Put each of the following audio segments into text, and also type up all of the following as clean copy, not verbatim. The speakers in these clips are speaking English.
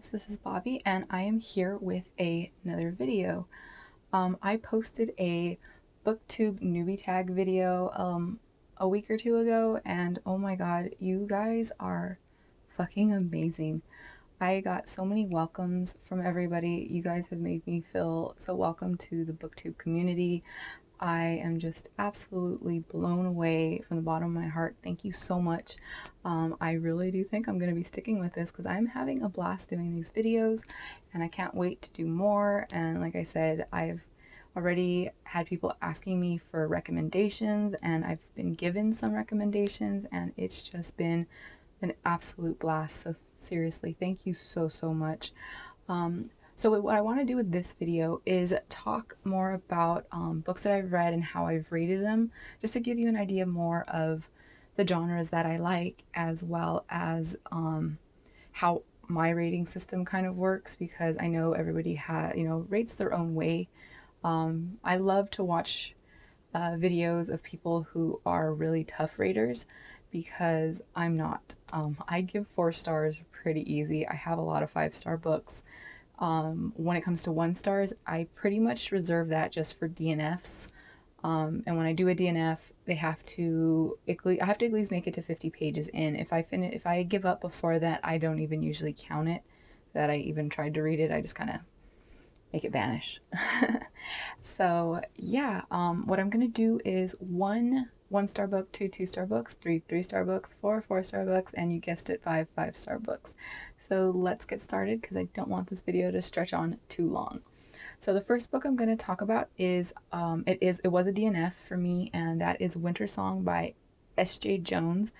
loves, this is Bobby and I am here with another video. I posted a booktube newbie tag video a week or two ago, and oh my god, you guys are fucking amazing. I got so many welcomes from everybody. You guys have made me feel so welcome to the booktube community. I am just absolutely blown away from the bottom of my heart. Thank you so much. I really do think I'm going to be sticking with this because I'm having a blast doing these videos and I can't wait to do more. And like I said, I've already had people asking me for recommendations and I've been given some recommendations and it's just been an absolute blast. So seriously, thank you so much. So what I want to do with this video is talk more about books that I've read and how I've rated them, just to give you an idea more of the genres that I like, as well as how my rating system kind of works, because I know everybody rates their own way. I love to watch videos of people who are really tough raters because I'm not. I give 4 stars pretty easy. I have a lot of 5-star books. When it comes to 1 stars, I pretty much reserve that just for DNFs. And when I do a DNF, I have to at least make it to 50 pages in. If I give up before that, I don't even usually count it that I even tried to read it. I just kind of make it vanish. So yeah, what I'm gonna do is 1-star book, 2-star books, 3-star books, 4-star books, and you guessed it, 5-star books. So let's get started because I don't want this video to stretch on too long. So the first book I'm going to talk about is it was a DNF for me, and that is Winter Song by S.J. Jones.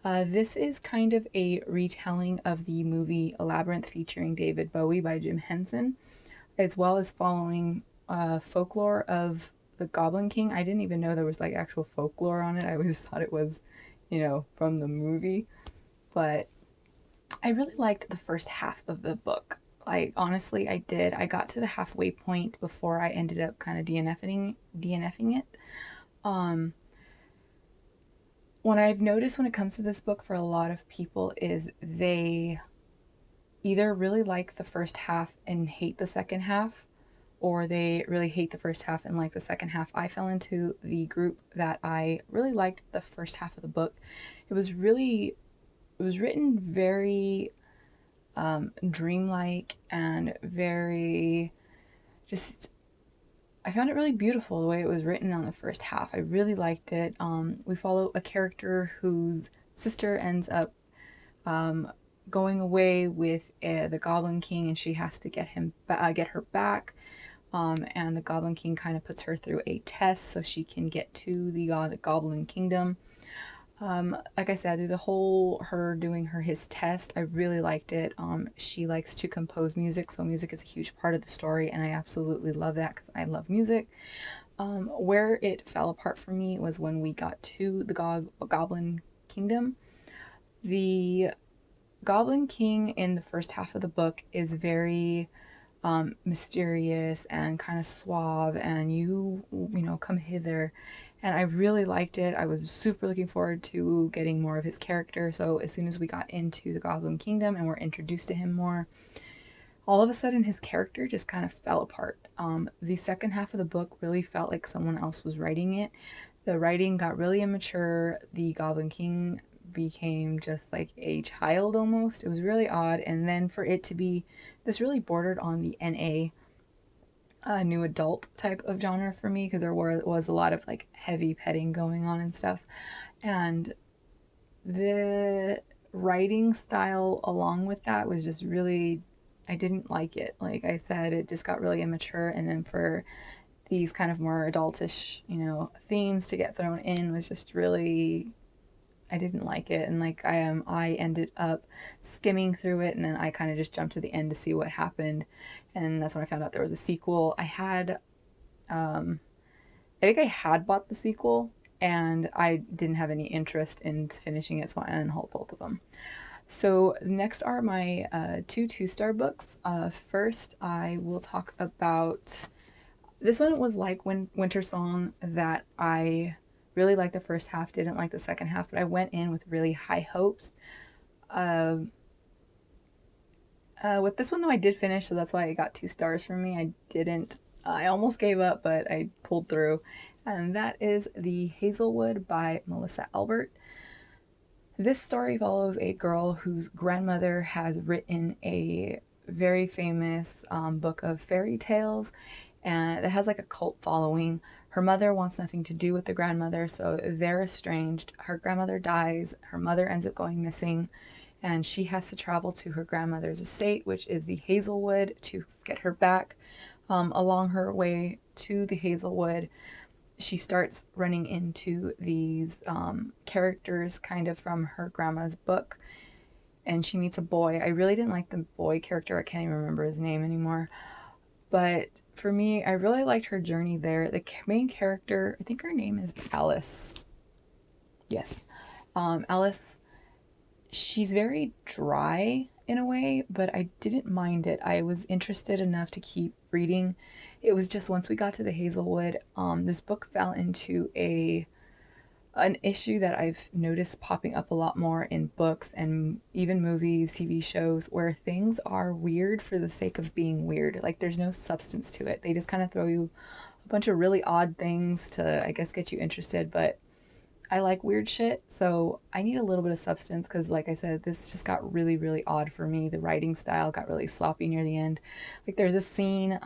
This is kind of a retelling of the movie Labyrinth featuring David Bowie by Jim Henson, as well as following folklore of the Goblin King. I didn't even know there was like actual folklore on it. I always thought it was, from the movie. But I really liked the first half of the book. Like, honestly, I did. I got to the halfway point before I ended up kind of DNFing it. What I've noticed when it comes to this book for a lot of people is they either really like the first half and hate the second half, or they really hate the first half and like the second half. I fell into the group that I really liked the first half of the book. It was written very dreamlike and very I found it really beautiful the way it was written on the first half. I really liked it. We follow a character whose sister ends up going away with the Goblin King, and she has to get her back. And the Goblin King kind of puts her through a test so she can get to the Goblin Kingdom. Like I said, her doing his test, I really liked it. She likes to compose music, so music is a huge part of the story, and I absolutely love that because I love music. Where it fell apart for me was when we got to the Goblin Kingdom. The Goblin King in the first half of the book is very mysterious and kind of suave, and you come hither, and I really liked it. I was super looking forward to getting more of his character. So as soon as we got into the Goblin Kingdom and were introduced to him more, all of a sudden his character just kind of fell apart. The second half of the book really felt like someone else was writing it. The writing got really immature. The Goblin King became just like a child almost. It was really odd. And then for it to be this really bordered on the NA, new adult type of genre for me, because there was a lot of like heavy petting going on and stuff, and the writing style along with that was just really, I didn't like it. Like I said, it just got really immature, and then for these kind of more adultish themes to get thrown in was just really, I didn't like it. And like I ended up skimming through it, and then I kind of just jumped to the end to see what happened, and that's when I found out there was a sequel. I think I had bought the sequel, and I didn't have any interest in finishing it, so I unhauled both of them. So next are my 2-star books. First, I will talk about, this one was like Winter Song, that I really liked the first half, didn't like the second half, but I went in with really high hopes. With this one though, I did finish, so that's why it got 2 stars from me. I almost gave up, but I pulled through. And that is The Hazelwood by Melissa Albert. This story follows a girl whose grandmother has written a very famous book of fairy tales, and it has like a cult following. Her mother wants nothing to do with the grandmother, so they're estranged. Her grandmother dies, her mother ends up going missing, and she has to travel to her grandmother's estate, which is the Hazelwood, to get her back. Along her way to the Hazelwood, she starts running into these characters kind of from her grandma's book, and she meets a boy. I really didn't like the boy character. I can't even remember his name anymore. But for me, I really liked her journey there. The main character, I think her name is Alice. Yes. Alice, she's very dry in a way, but I didn't mind it. I was interested enough to keep reading. It was just once we got to the Hazelwood, this book fell into an issue that I've noticed popping up a lot more in books and even movies, TV shows, where things are weird for the sake of being weird. Like there's no substance to it. They just kind of throw you a bunch of really odd things to, I guess, get you interested, but I like weird shit, so I need a little bit of substance because, like I said, this just got really, really odd for me. The writing style got really sloppy near the end. Like, there's a scene,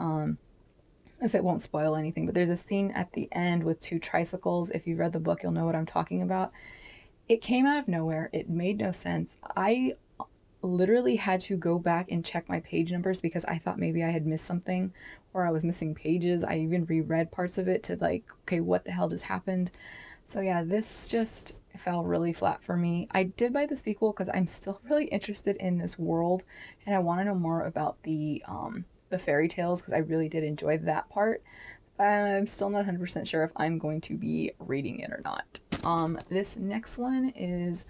as it won't spoil anything, but there's a scene at the end with 2 tricycles. If you've read the book, you'll know what I'm talking about. It came out of nowhere. It made no sense. I literally had to go back and check my page numbers because I thought maybe I had missed something or I was missing pages. I even reread parts of it to like, okay, what the hell just happened? So yeah, this just fell really flat for me. I did buy the sequel because I'm still really interested in this world and I want to know more about the fairy tales because I really did enjoy that part. I'm still not 100% sure if I'm going to be reading it or not. This next one is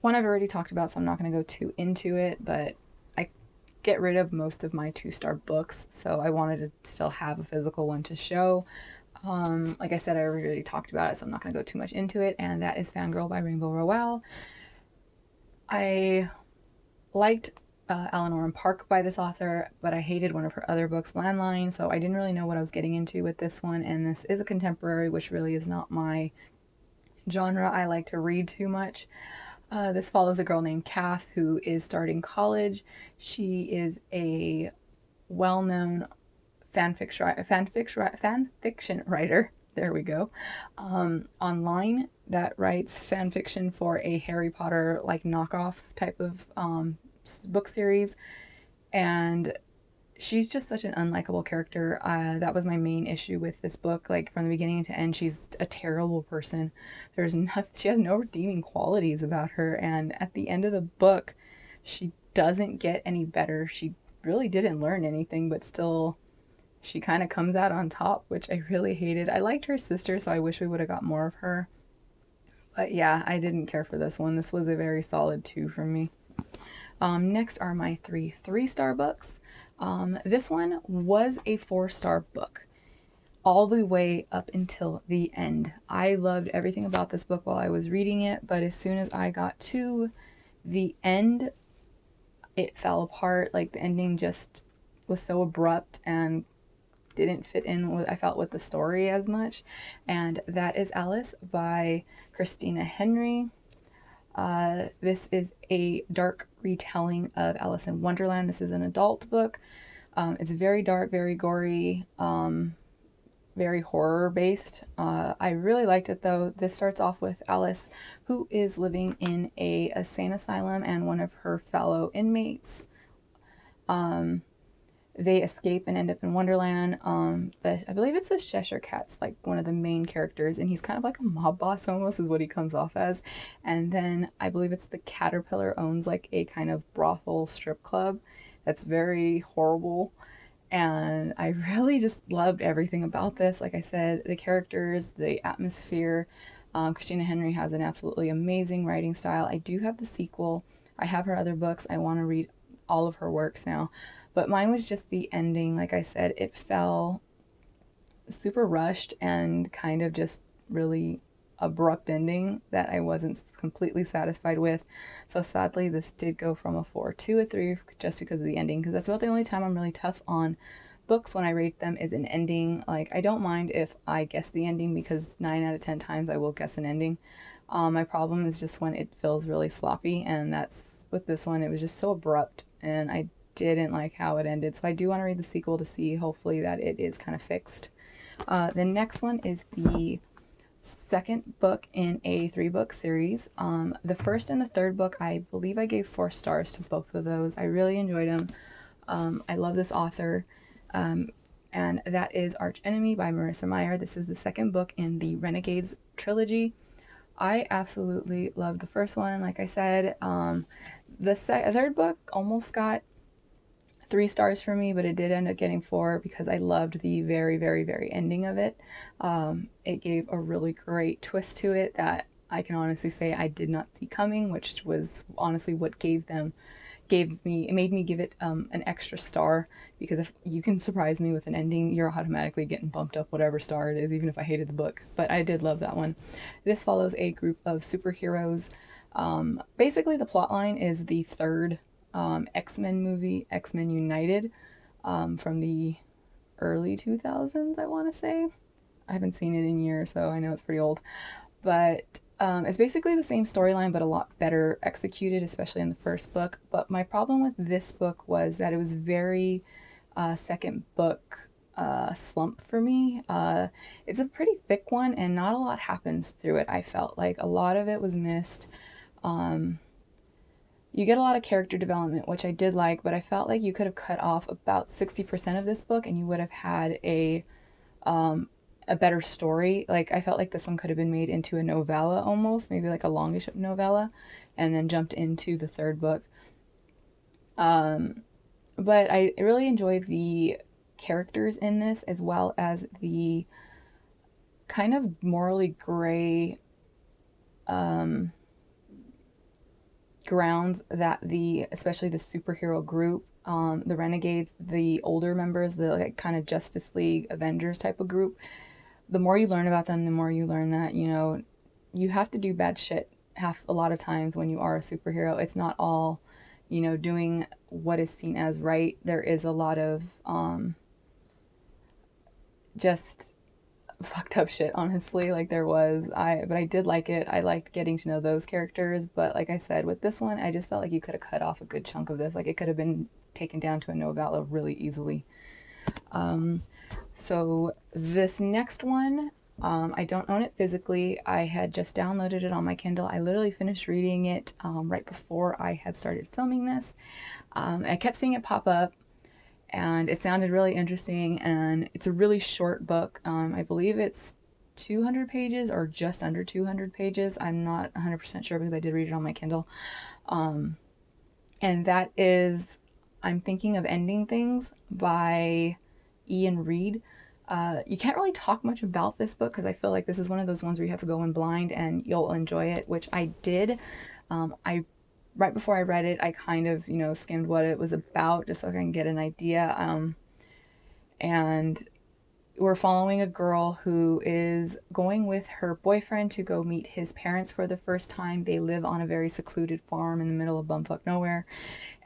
one I've already talked about, so I'm not going to go too into it, but I get rid of most of my 2-star books, so I wanted to still have a physical one to show. Like I said, I already talked about it, so I'm not going to go too much into it, and that is Fangirl by Rainbow Rowell. I liked Eleanor and Park by this author, but I hated one of her other books, Landline, so I didn't really know what I was getting into with this one, and this is a contemporary, which really is not my genre I like to read too much. This follows a girl named Kath who is starting college. She is a well-known fan fiction writer, there we go, online that writes fan fiction for a Harry Potter like knockoff type of book series, and she's just such an unlikable character. That was my main issue with this book. Like from the beginning to end, she's a terrible person. She has no redeeming qualities about her, and at the end of the book, she doesn't get any better. She really didn't learn anything, but still she kind of comes out on top, which I really hated. I liked her sister, so I wish we would have got more of her. But yeah, I didn't care for this one. This was a very solid 2 from me. Next are my 3 3-star books. This one was a 4-star book all the way up until the end. I loved everything about this book while I was reading it, but as soon as I got to the end, it fell apart. Like the ending just was so abrupt and didn't fit in with, I felt, with the story as much. And that is Alice by Christina Henry. This is a dark retelling of Alice in Wonderland. This is an adult book. It's very dark, very gory, very horror based. I really liked it though. This starts off with Alice, who is living in a insane asylum, and one of her fellow inmates, they escape and end up in Wonderland. I believe it's the Cheshire Cat's like one of the main characters, and he's kind of like a mob boss almost, is what he comes off as. And then I believe it's the Caterpillar owns like a kind of brothel strip club that's very horrible. And I really just loved everything about this. Like I said, the characters, the atmosphere. Christina Henry has an absolutely amazing writing style. I do have the sequel. I have her other books. I want to read all of her works now. But mine was just the ending. Like I said, it fell super rushed and kind of just really abrupt ending that I wasn't completely satisfied with. So sadly, this did go from a 4 to a 3 just because of the ending, because that's about the only time I'm really tough on books when I rate them is an ending. Like, I don't mind if I guess the ending, because 9 out of 10 times I will guess an ending. My problem is just when it feels really sloppy, and that's with this one. It was just so abrupt, and I didn't like how it ended. So I do want to read the sequel to see, hopefully, that it is kind of fixed. The next one is the second book in a 3-book series. The first and the third book, I believe I gave 4 stars to both of those. I really enjoyed them. I love this author. And that is Arch Enemy by Marissa Meyer. This is the second book in the Renegades trilogy. I absolutely loved the first one, like I said. The third book almost got 3 stars for me, but it did end up getting 4 because I loved the very, very, very ending of it. It gave a really great twist to it that I can honestly say I did not see coming, which was honestly what it made me give it an extra star, because if you can surprise me with an ending, you're automatically getting bumped up whatever star it is, even if I hated the book. But I did love that one. This follows a group of superheroes. Basically, the plot line is the third X-Men movie, X-Men United, from the early 2000s, I want to say. I haven't seen it in years, so I know it's pretty old. But it's basically the same storyline, but a lot better executed, especially in the first book. But my problem with this book was that it was very second book slump for me. It's a pretty thick one, and not a lot happens through it. I felt like a lot of it was missed. You get a lot of character development, which I did like, but I felt like you could have cut off about 60% of this book, and you would have had a better story. Like, I felt like this one could have been made into a novella almost, maybe like a longish novella, and then jumped into the third book. But I really enjoyed the characters in this, as well as the kind of morally gray grounds that especially the superhero group, the Renegades, the older members, the like kind of Justice League Avengers type of group, the more you learn about them, the more you learn that, you have to do bad shit a lot of times when you are a superhero. It's not all, doing what is seen as right. There is a lot of just fucked up shit, honestly, like there was. But I did like it. I liked getting to know those characters, but like I said, with this one, I just felt like you could have cut off a good chunk of this. Like, it could have been taken down to a novella really easily. So this next one, I don't own it physically. I had just downloaded it on my Kindle. I literally finished reading it right before I had started filming this. I kept seeing it pop up, and it sounded really interesting, and it's a really short book. I believe it's 200 pages or just under 200 pages. I'm not 100% sure because I did read it on my Kindle. And that is I'm Thinking of Ending Things by Ian Reid. You can't really talk much about this book because I feel like this is one of those ones where you have to go in blind and you'll enjoy it, which I did. Right before I read it, I kind of, skimmed what it was about just so I can get an idea. And we're following a girl who is going with her boyfriend to go meet his parents for the first time. They live on a very secluded farm in the middle of bumfuck nowhere.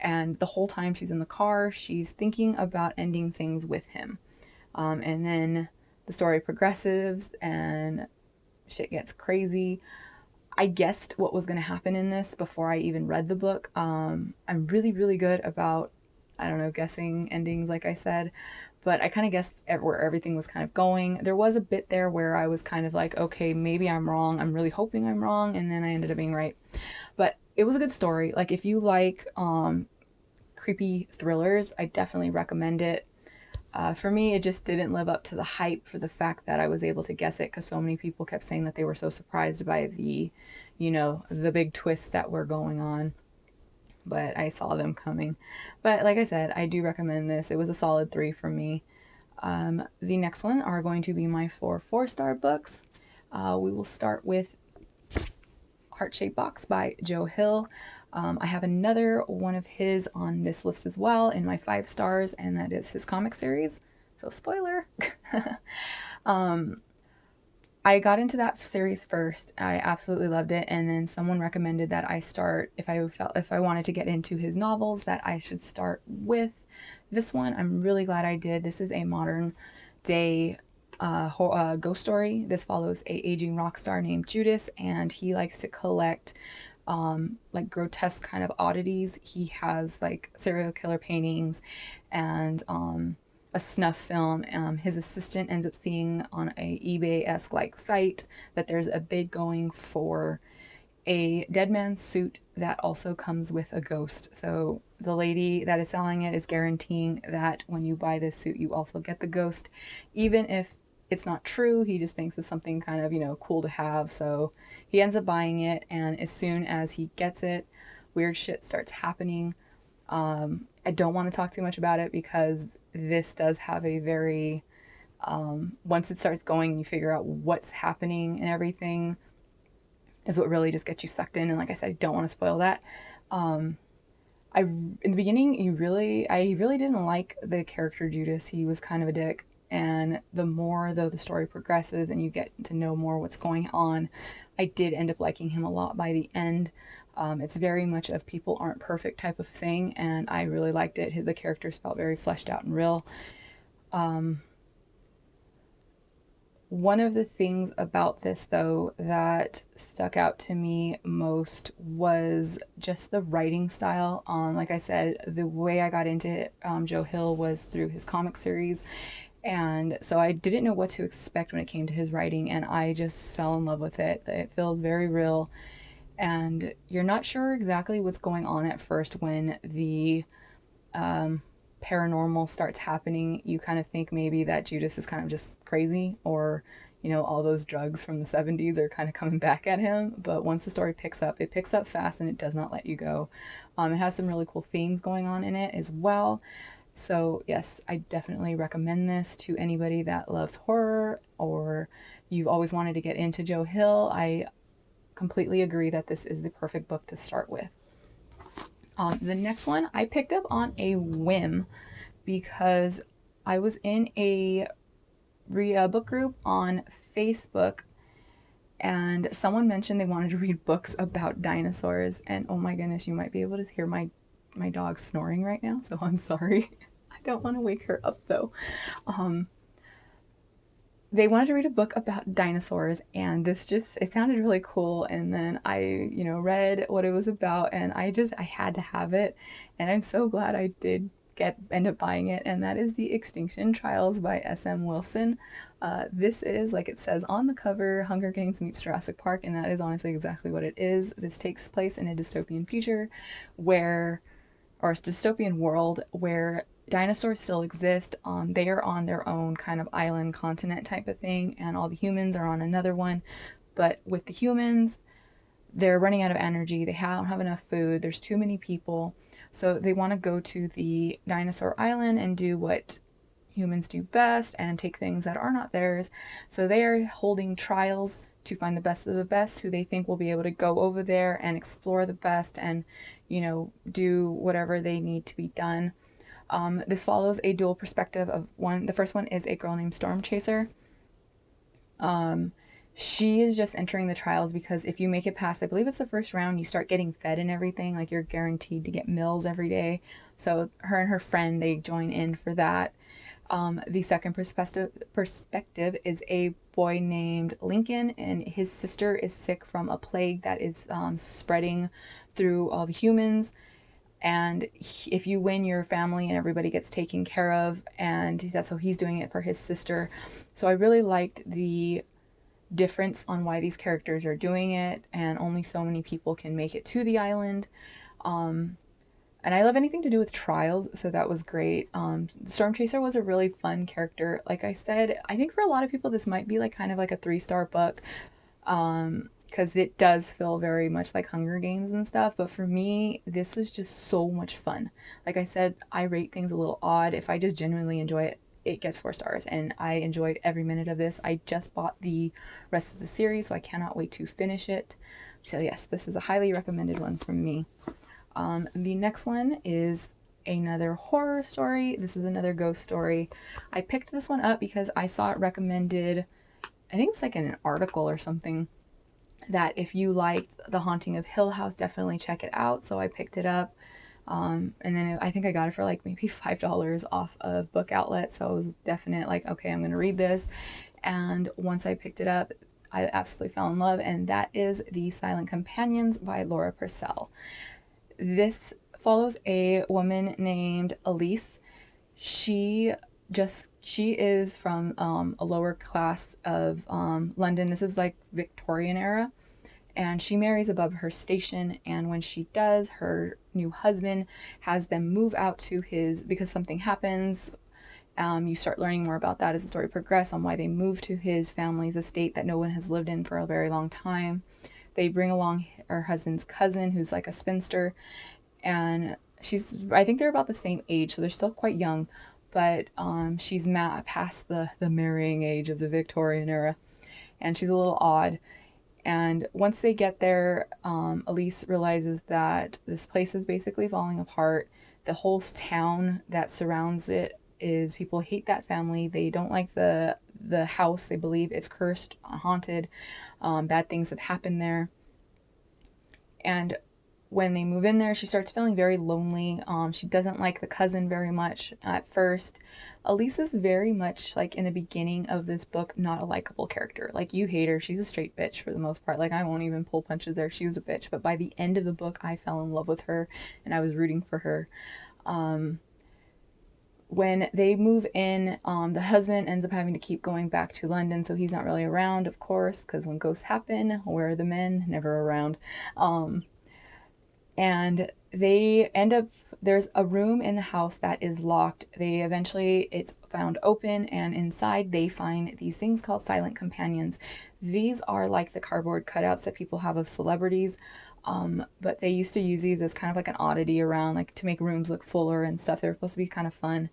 And the whole time she's in the car, she's thinking about ending things with him. And then the story progresses and shit gets crazy. I guessed what was going to happen in this before I even read the book. I'm really, really good about, guessing endings, like I said. But I kind of guessed where everything was kind of going. There was a bit there where I was kind of like, okay, maybe I'm wrong. I'm really hoping I'm wrong. And then I ended up being right. But it was a good story. Like, if you like creepy thrillers, I definitely recommend it. For me, it just didn't live up to the hype for the fact that I was able to guess it, because so many people kept saying that they were so surprised by the big twists that were going on. But I saw them coming. But like I said, I do recommend this. It was a solid 3 for me. The next one are going to be my 4 4-star books. We will start with Heart-Shaped Box by Joe Hill. I have another one of his on this list as well in my 5 stars, and that is his comic series. So, spoiler. I got into that series first. I absolutely loved it, and then someone recommended that I start, if I wanted to get into his novels, that I should start with this one. I'm really glad I did. This is a modern day ghost story. This follows a aging rock star named Judas, and he likes to collect like grotesque kind of oddities. He has like serial killer paintings and a snuff film. His assistant ends up seeing on a eBay-esque like site that there's a bid going for a dead man's suit that also comes with a ghost. So the lady that is selling it is guaranteeing that when you buy this suit, you also get the ghost, even if it's not true. He just thinks it's something kind of, you know, cool to have. So he ends up buying it, and as soon as he gets it, weird shit starts happening. I don't want to talk too much about it because this does have a very, once it starts going, you figure out what's happening and everything is what really just gets you sucked in. And like I said, I don't want to spoil that. In the beginning, I really didn't like the character Judas. He was kind of a dick. And the more though the story progresses and you get to know more what's going on, I did end up liking him a lot by the end. It's very much of people aren't perfect type of thing, and I really liked it. The characters felt very fleshed out and real. One of the things about this, though, that stuck out to me most was just the writing style. Like I said, the way I got into Joe Hill was through his comic series, and so I didn't know what to expect when it came to his writing, and I just fell in love with it. It feels very real, and you're not sure exactly what's going on at first when the paranormal starts happening. You kind of think maybe that Judas is kind of just crazy, or, you know, all those drugs from the 70s are kind of coming back at him. But once the story picks up, it picks up fast and it does not let you go. It has some really cool themes going on in it as well. So yes, I definitely recommend this to anybody that loves horror, or you've always wanted to get into Joe Hill. I completely agree that this is the perfect book to start with. The next one I picked up on a whim because I was in a book group on Facebook, and someone mentioned they wanted to read books about dinosaurs, and oh my goodness, you might be able to hear my dog snoring right now, so I'm sorry. I don't want to wake her up though. They wanted to read a book about dinosaurs, and it sounded really cool. And then I, read what it was about, and I had to have it. And I'm so glad I did end up buying it. And that is the Extinction Trials by S.M. Wilson. This is, like it says on the cover, Hunger Games meets Jurassic Park, and that is honestly exactly what it is. This takes place in a dystopian future or a dystopian world where dinosaurs still exist. They are on their own kind of island continent type of thing, and all the humans are on another one. But with the humans, they're running out of energy. They don't have enough food. There's too many people. So they want to go to the dinosaur island and do what humans do best and take things that are not theirs. So they are holding trials to find the best of the best, who they think will be able to go over there and explore the best and, do whatever they need to be done. This follows a dual perspective of one. The first one is a girl named Storm Chaser. She is just entering the trials because if you make it past, I believe it's the first round, you start getting fed and everything. Like, you're guaranteed to get meals every day. So her and her friend, they join in for that. The second perspective is a boy named Lincoln, and his sister is sick from a plague that is spreading through all the humans. And if you win, your family and everybody gets taken care of, and that's how he's doing it for his sister. So I really liked the difference on why these characters are doing it, and only so many people can make it to the island. And I love anything to do with trials, so that was great. Storm Chaser was a really fun character. Like I said, I think for a lot of people this might be like kind of like a 3-star book, because it does feel very much like Hunger Games and stuff. But for me, this was just so much fun. Like I said, I rate things a little odd. If I just genuinely enjoy it, it gets 4 stars, and I enjoyed every minute of this. I just bought the rest of the series, so I cannot wait to finish it. So yes, this is a highly recommended one from me. The next one is another horror story. This is another ghost story. I picked this one up because I saw it recommended I think it was like in an article or something, that if you liked The Haunting of Hill House, definitely check it out. So I picked it up. And then I think I got it for like maybe $5 off of Book Outlet. So it was definite, like, okay, I'm going to read this. And once I picked it up, I absolutely fell in love. And that is The Silent Companions by Laura Purcell. This follows a woman named Elise. She is from a lower class of London. This is like Victorian era, and she marries above her station. And when she does, her new husband has them move out to his, because something happens. You start learning more about that as the story progresses, on why they moved to his family's estate that no one has lived in for a very long time. They bring along her husband's cousin, who's like a spinster, and I think they're about the same age, so they're still quite young, but she's past the marrying age of the Victorian era, and she's a little odd. And once they get there, Elise realizes that this place is basically falling apart. The whole town that surrounds it is, people hate that family. They don't like the house. They believe it's cursed, haunted. Bad things have happened there. And when they move in there, she starts feeling very lonely. She doesn't like the cousin very much at first. Elise is very much, like, in the beginning of this book, not a likable character. Like, you hate her. She's a straight bitch for the most part. Like, I won't even pull punches there. She was a bitch. But by the end of the book, I fell in love with her, and I was rooting for her. When they move in, the husband ends up having to keep going back to London, so he's not really around, of course, because when ghosts happen, where are the men? Never around. And they end up, there's a room in the house that is locked. It's found open, and inside they find these things called silent companions. These are like the cardboard cutouts that people have of celebrities, but they used to use these as kind of like an oddity around, like to make rooms look fuller and stuff. They're supposed to be kind of fun.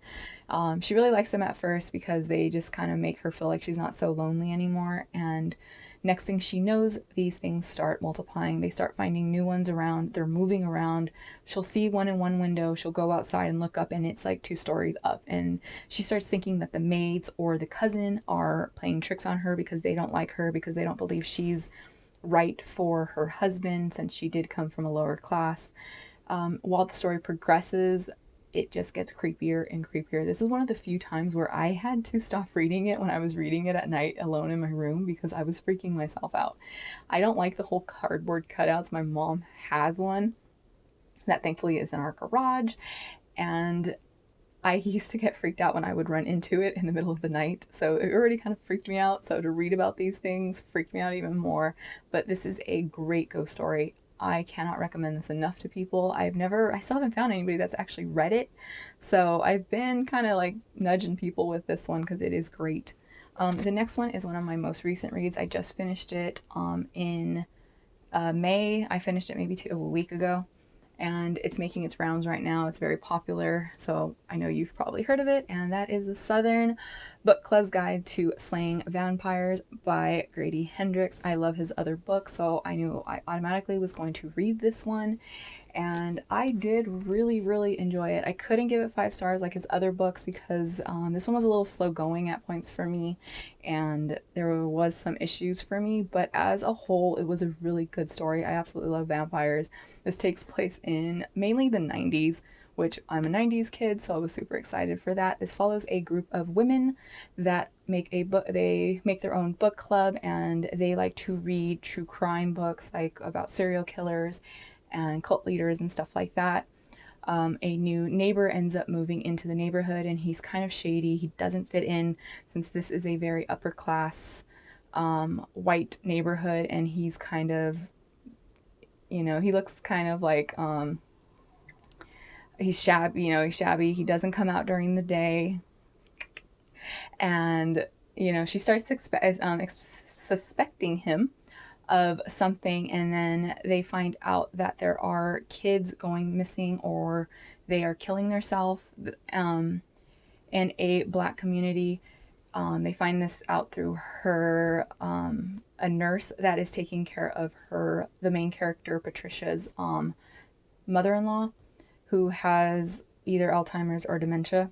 She really likes them at first because they just kind of make her feel like she's not so lonely anymore, and next thing she knows, these things start multiplying. They start finding new ones around. They're moving around. She'll see one in one window. She'll go outside and look up, and it's like 2 stories up. And she starts thinking that the maids or the cousin are playing tricks on her because they don't like her, because they don't believe she's right for her husband, since she did come from a lower class. While the story progresses, it just gets creepier and creepier. This is one of the few times where I had to stop reading it when I was reading it at night alone in my room, because I was freaking myself out. I don't like the whole cardboard cutouts. My mom has one that thankfully is in our garage, and I used to get freaked out when I would run into it in the middle of the night. So it already kind of freaked me out. So to read about these things freaked me out even more. But this is a great ghost story. I cannot recommend this enough to people. I still haven't found anybody that's actually read it. So I've been kind of like nudging people with this one because it is great. The next one is one of my most recent reads. I just finished it in May. I finished it maybe a week ago, and it's making its rounds right now. It's very popular, so I know you've probably heard of it, and that is the Southern Book Club's Guide to Slaying Vampires by Grady Hendrix. I love his other books, so I knew I automatically was going to read this one, and I did really, really enjoy it. I couldn't give it 5 stars like his other books because this one was a little slow going at points for me, and there was some issues for me, but as a whole, it was a really good story. I absolutely love vampires. This takes place in mainly the 90s, which I'm a 90s kid, so I was super excited for that. This follows a group of women that make their own book club, and they like to read true crime books, like about serial killers and cult leaders and stuff like that. A new neighbor ends up moving into the neighborhood, and he's kind of shady. He doesn't fit in, since this is a very upper class white neighborhood, and he's kind of, he looks kind of like he's shabby. He doesn't come out during the day, and she starts suspecting him of something, and then they find out that there are kids going missing, or they are killing themselves in a Black community. They find this out through her, a nurse that is taking care of the main character, Patricia's mother-in-law, who has either Alzheimer's or dementia.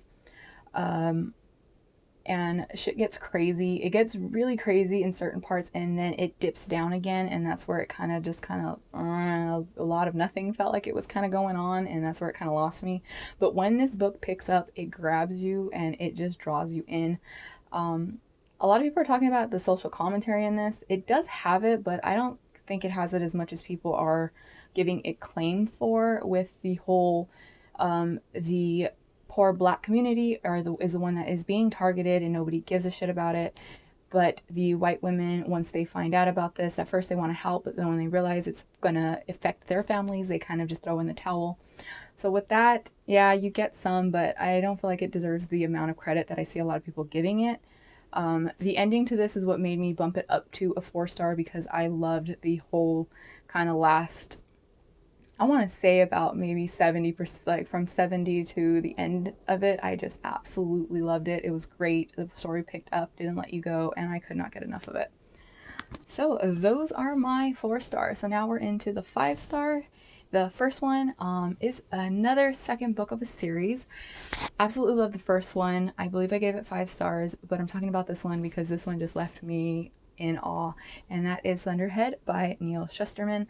and shit gets crazy. It gets really crazy in certain parts, and then it dips down again, and that's where it kind of just a lot of nothing felt like it was kind of going on, and that's where it kind of lost me. But when this book picks up, it grabs you and it just draws you in. A lot of people are talking about the social commentary in this. It does have it, but I don't think it has it as much as people are giving it claim for, with the whole the poor black community is the one that is being targeted and nobody gives a shit about it. But the white women, once they find out about this, at first they want to help, but then when they realize it's gonna affect their families, they kind of just throw in the towel. So with that, yeah, you get some, but I don't feel like it deserves the amount of credit that I see a lot of people giving it. The ending to this is what made me bump it up to a 4-star, because I loved the whole kind of last, I want to say about maybe 70%, like from 70 to the end of it. I just absolutely loved it. It was great. The story picked up, didn't let you go, and I could not get enough of it. So those are my 4 stars. So now we're into the 5-star. The first one is another second book of a series. Absolutely love the first one. I believe I gave it 5 stars, but I'm talking about this one because this one just left me in awe, and that is Slender Head by Neil Shusterman.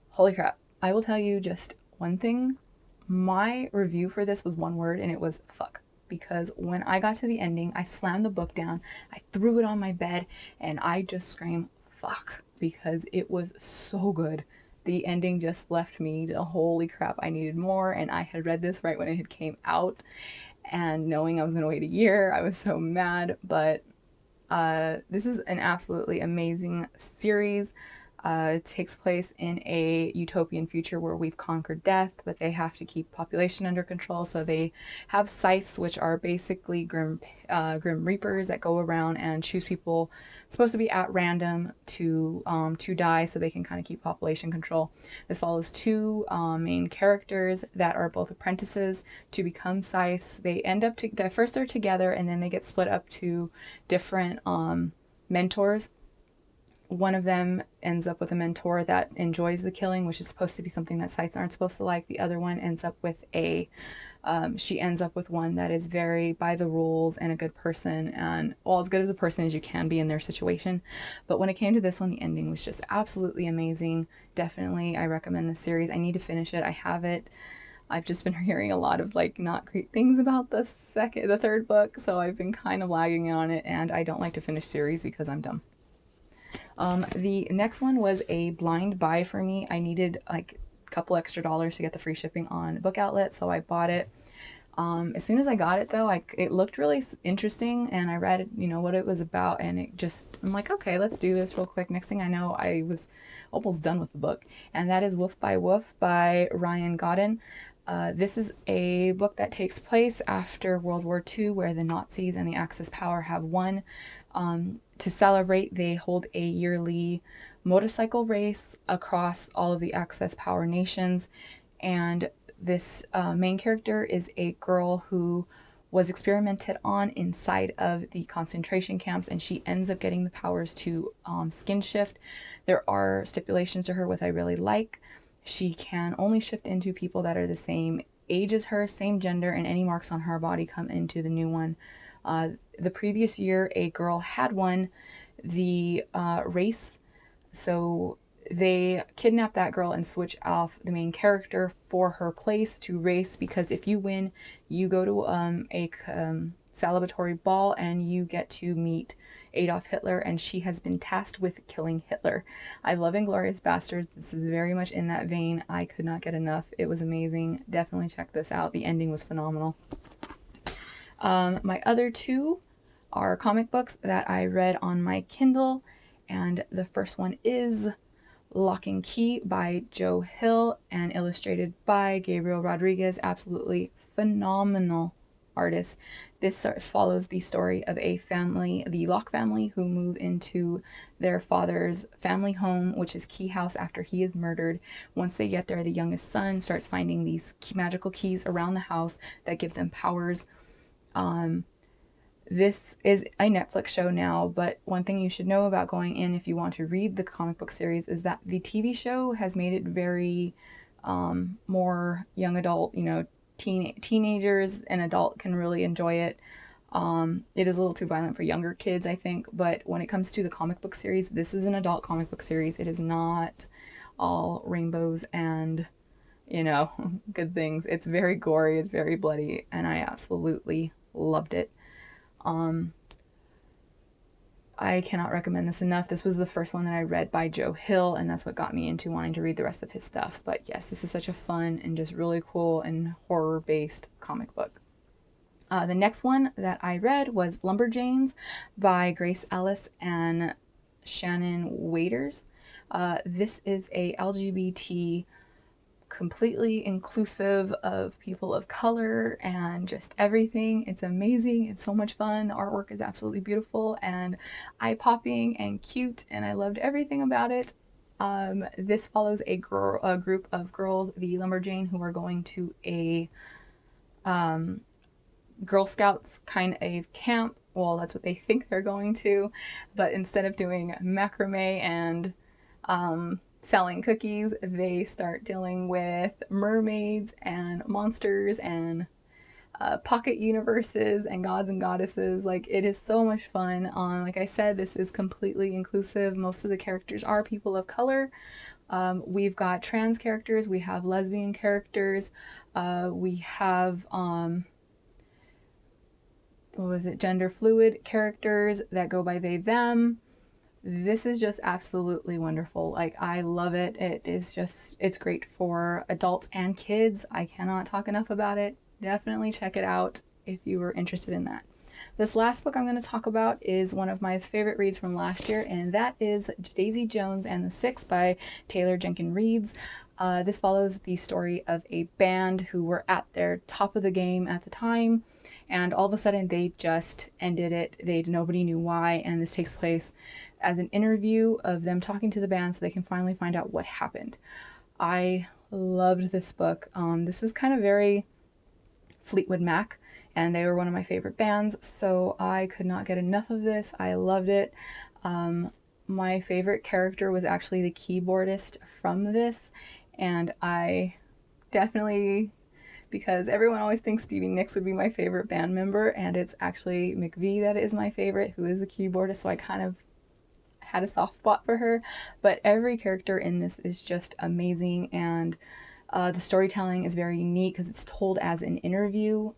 Holy crap. I will tell you just one thing. My review for this was one word, and it was fuck. Because when I got to the ending, I slammed the book down, I threw it on my bed, and I just screamed fuck, because it was so good. The ending just left me the holy crap, I needed more, and I had read this right when it had came out, and knowing I was going to wait a year, I was so mad. But this is an absolutely amazing series. It takes place in a utopian future where we've conquered death, but they have to keep population under control. So they have scythes, which are basically grim reapers that go around and choose people supposed to be at random to die, so they can kind of keep population control. This follows 2 main characters that are both apprentices to become scythes. They end up at first they're together, and then they get split up to different mentors. One of them ends up with a mentor that enjoys the killing, which is supposed to be something that scythes aren't supposed to like. The other one ends up with she ends up with one that is very by the rules and a good person, and well, as good as a person as you can be in their situation. But when it came to this one, the ending was just absolutely amazing. Definitely, I recommend this series. I need to finish it. I have it. I've just been hearing a lot of like not great things about the 3rd book, so I've been kind of lagging on it, and I don't like to finish series because I'm dumb. The next one was a blind buy for me. I needed like a couple extra dollars to get the free shipping on Book Outlet, so I bought it. As soon as I got it though, it looked really interesting, and I read, what it was about, and I'm like, okay, let's do this real quick. Next thing I know, I was almost done with the book, and that is Wolf by Wolf by Ryan Godden. This is a book that takes place after World War II, where the Nazis and the Axis power have won. To celebrate, they hold a yearly motorcycle race across all of the Axis power nations, and this main character is a girl who was experimented on inside of the concentration camps, and she ends up getting the powers to skin shift. There are stipulations to her, which I really like. She can only shift into people that are the same age as her, same gender, and any marks on her body come into the new one. The previous year, a girl had won the race, so they kidnap that girl and switch off the main character for her place to race, because if you win, you go to a celebratory ball and you get to meet Adolf Hitler, and she has been tasked with killing Hitler. I love Inglourious Basterds. This is very much in that vein. I could not get enough. It was amazing. Definitely check this out. The ending was phenomenal. My other 2 are comic books that I read on my Kindle, and the first one is Lock and Key by Joe Hill and illustrated by Gabriel Rodriguez. Absolutely phenomenal artist. This follows the story of a family, the Locke family, who move into their father's family home, which is Key House, after he is murdered. Once they get there, the youngest son starts finding these magical keys around the house that give them powers. This is a Netflix show now, but one thing you should know about going in if you want to read the comic book series is that the TV show has made it very more young adult, teenagers and adult can really enjoy it. It is a little too violent for younger kids, I think, but when it comes to the comic book series, this is an adult comic book series. It is not all rainbows and, you know, good things. It's very gory, it's very bloody, and I absolutely loved it. I cannot recommend this enough. This was the first one that I read by Joe Hill, and that's what got me into wanting to read the rest of his stuff. But yes, this is such a fun and just really cool and horror-based comic book. The next one that I read was Lumberjanes by Grace Ellis and Shannon Waiters. This is a LGBT, completely inclusive of people of color and just everything. It's amazing. It's so much fun. The artwork is absolutely beautiful and eye-popping and cute, and I loved everything about it. This follows a group of girls, the Lumberjane, who are going to a Girl Scouts kind of camp. Well, that's what they think they're going to, but instead of doing macrame and selling cookies, they start dealing with mermaids and monsters and pocket universes and gods and goddesses. Like, it is so much fun. Like I said, this is completely inclusive. Most of the characters are people of color. We've got trans characters, we have lesbian characters, we have gender fluid characters that go by they, them. This is just absolutely wonderful. Like, I love it. It's great for adults and kids. I cannot talk enough about it. Definitely check it out if you were interested in that. This last book I'm going to talk about is one of my favorite reads from last year, and that is Daisy Jones and the Six by Taylor Jenkins Reid. This follows the story of a band who were at their top of the game at the time, and all of a sudden they just ended it. Nobody knew why, and this takes place as an interview of them talking to the band so they can finally find out what happened. I loved this book. This is kind of very Fleetwood Mac, and they were one of my favorite bands, so I could not get enough of this. I loved it. My favorite character was actually the keyboardist from this, and I definitely, because everyone always thinks Stevie Nicks would be my favorite band member, and it's actually McVie that is my favorite, who is the keyboardist, so I kind of had a soft spot for her. But every character in this is just amazing, and the storytelling is very unique because it's told as an interview.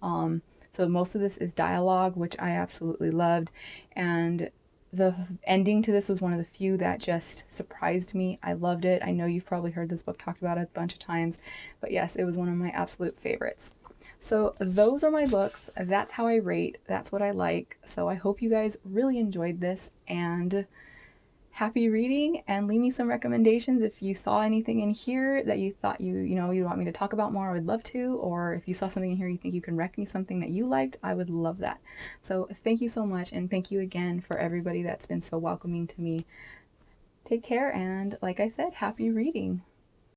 So most of this is dialogue, which I absolutely loved, and the ending to this was one of the few that just surprised me. I loved it. I know you've probably heard this book talked about a bunch of times, but yes, it was one of my absolute favorites. So those are my books. That's how I rate. That's what I like. So I hope you guys really enjoyed this, and happy reading, and leave me some recommendations if you saw anything in here that you thought you want me to talk about more. I would love to. Or if you saw something in here you think you can rec me something that you liked, I would love that. So thank you so much, and thank you again for everybody that's been so welcoming to me. Take care, and like I said, happy reading.